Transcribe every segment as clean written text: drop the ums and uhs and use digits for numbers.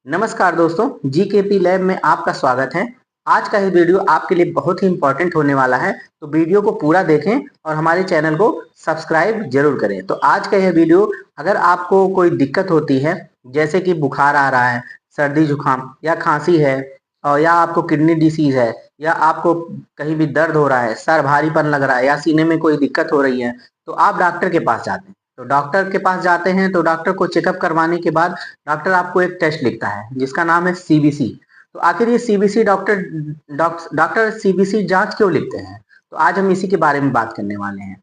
नमस्कार दोस्तों, GKP lab में आपका स्वागत है। आज का ये वीडियो आपके लिए बहुत ही इम्पोर्टेंट होने वाला है, तो वीडियो को पूरा देखें और हमारे चैनल को सब्सक्राइब जरूर करें। तो आज का यह वीडियो, अगर आपको कोई दिक्कत होती है, जैसे कि बुखार आ रहा है, सर्दी जुकाम या खांसी है, और या आपको किडनी डिसीज है, या आपको कहीं भी दर्द हो रहा है, सर भारीपन लग रहा है, या सीने में कोई दिक्कत हो रही है, तो आप डॉक्टर के पास जाते हैं। तो डॉक्टर के पास जाते हैं तो डॉक्टर को चेकअप करवाने के बाद डॉक्टर आपको एक टेस्ट लिखता है जिसका नाम है सीबीसी। तो आखिर ये सीबीसी डॉक्टर सीबीसी जांच क्यों लिखते हैं? तो आज हम इसी के बारे में बात करने वाले हैं।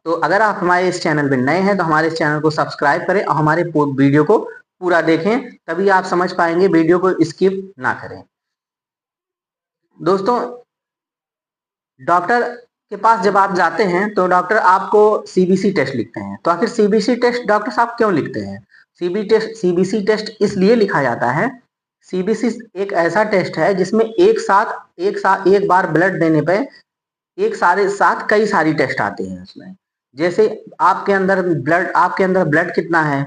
तो अगर आप हमारे इस चैनल पे नए हैं तो हमारे इस चैनल को सब्सक्राइब करें और हमारे वीडियो को पूरा देखें, तभी आप समझ पाएंगे, वीडियो को स्किप ना करें। दोस्तों, डॉक्टर के पास जब आप जाते हैं तो डॉक्टर आपको सीबीसी टेस्ट लिखते हैं। तो आखिर सीबीसी टेस्ट डॉक्टर साहब क्यों लिखते हैं? सीबीसी टेस्ट इसलिए लिखा जाता है। सीबीसी एक ऐसा टेस्ट है जिसमें एक बार ब्लड देने पे एक सारे साथ कई सारी टेस्ट आते हैं उसमें। जैसे आपके अंदर ब्लड कितना है,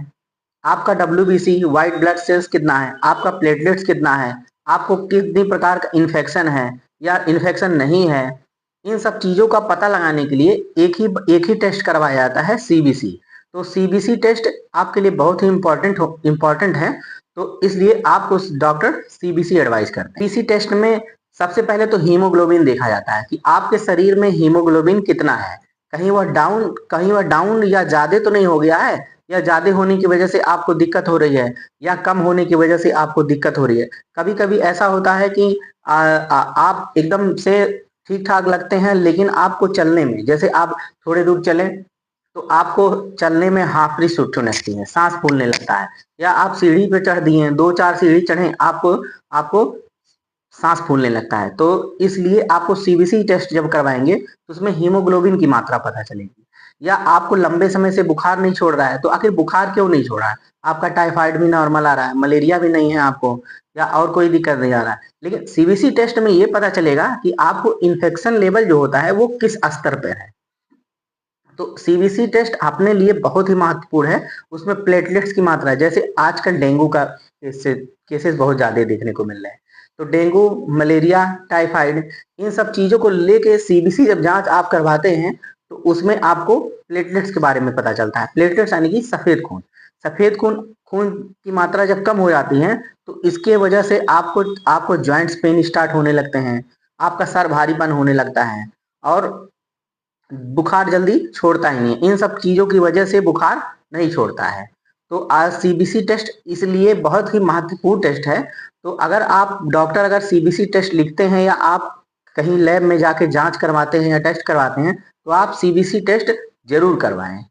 आपका डब्ल्यूबीसी व्हाइट ब्लड सेल्स कितना है, आपका प्लेटलेट्स कितना है, आपको कितनी प्रकार का इन्फेक्शन है या इन्फेक्शन नहीं है, इन सब चीज़ों का पता लगाने के लिए एक ही टेस्ट करवाया जाता है, सीबीसी। तो सीबीसी टेस्ट आपके लिए बहुत ही इम्पोर्टेंट है, तो इसलिए आपको डॉक्टर सीबीसी एडवाइस करते हैं। सीबीसी टेस्ट में सबसे पहले तो हीमोग्लोबिन देखा जाता है कि आपके शरीर में हीमोग्लोबिन कितना है। कहीं वह डाउन या ज़्यादा तो नहीं हो गया है, या ज़्यादा होने की वजह से आपको दिक्कत हो रही है, या कम होने की वजह से आपको दिक्कत हो रही है। कभी कभी ऐसा होता है कि आप एकदम से ठीक ठाक लगते हैं, लेकिन आपको चलने में, जैसे आप थोड़े दूर चलें तो आपको चलने में हाफड़ी छूटने लगती है, सांस फूलने लगता है, या आप सीढ़ी पे चढ़ दिए, 2-4 सीढ़ी चढ़े, आपको आपको सांस फूलने लगता है। तो इसलिए आपको सीबीसी टेस्ट जब करवाएंगे तो उसमें हीमोग्लोबिन की मात्रा पता चलेगी। या आपको लंबे समय से बुखार नहीं छोड़ रहा है, तो आखिर बुखार क्यों नहीं छोड़ रहा है? आपका टाइफाइड भी नॉर्मल आ रहा है, मलेरिया भी नहीं है आपको, या और कोई दिक्कत नहीं आ रहा है, लेकिन सीबीसी टेस्ट में ये पता चलेगा कि आपको इन्फेक्शन लेवल जो होता है वो किस स्तर पर है। तो सीबीसी टेस्ट अपने लिए बहुत ही महत्वपूर्ण है। उसमें प्लेटलेट्स की मात्रा, जैसे आजकल डेंगू का केसेस बहुत ज्यादा देखने को मिल रहे हैं, तो डेंगू, मलेरिया, टाइफाइड, इन सब चीजों को लेके सीबीसी जब जांच आप करवाते हैं तो उसमें आपको प्लेटलेट्स के बारे में पता चलता है। प्लेटलेट्स यानी कि सफेद खून खून की मात्रा जब कम हो जाती है तो इसके वजह से आपको आपको जॉइंट्स पेन स्टार्ट होने लगते हैं, आपका सर भारीपन होने लगता है, और बुखार जल्दी छोड़ता ही नहीं। इन सब चीजों की वजह से बुखार नहीं छोड़ता है। तो आज सीबीसी टेस्ट इसलिए बहुत ही महत्वपूर्ण टेस्ट है। तो अगर सीबीसी टेस्ट लिखते हैं, या आप कहीं लैब में जाके जांच करवाते हैं या टेस्ट करवाते हैं, तो आप सीबीसी टेस्ट जरूर करवाएं।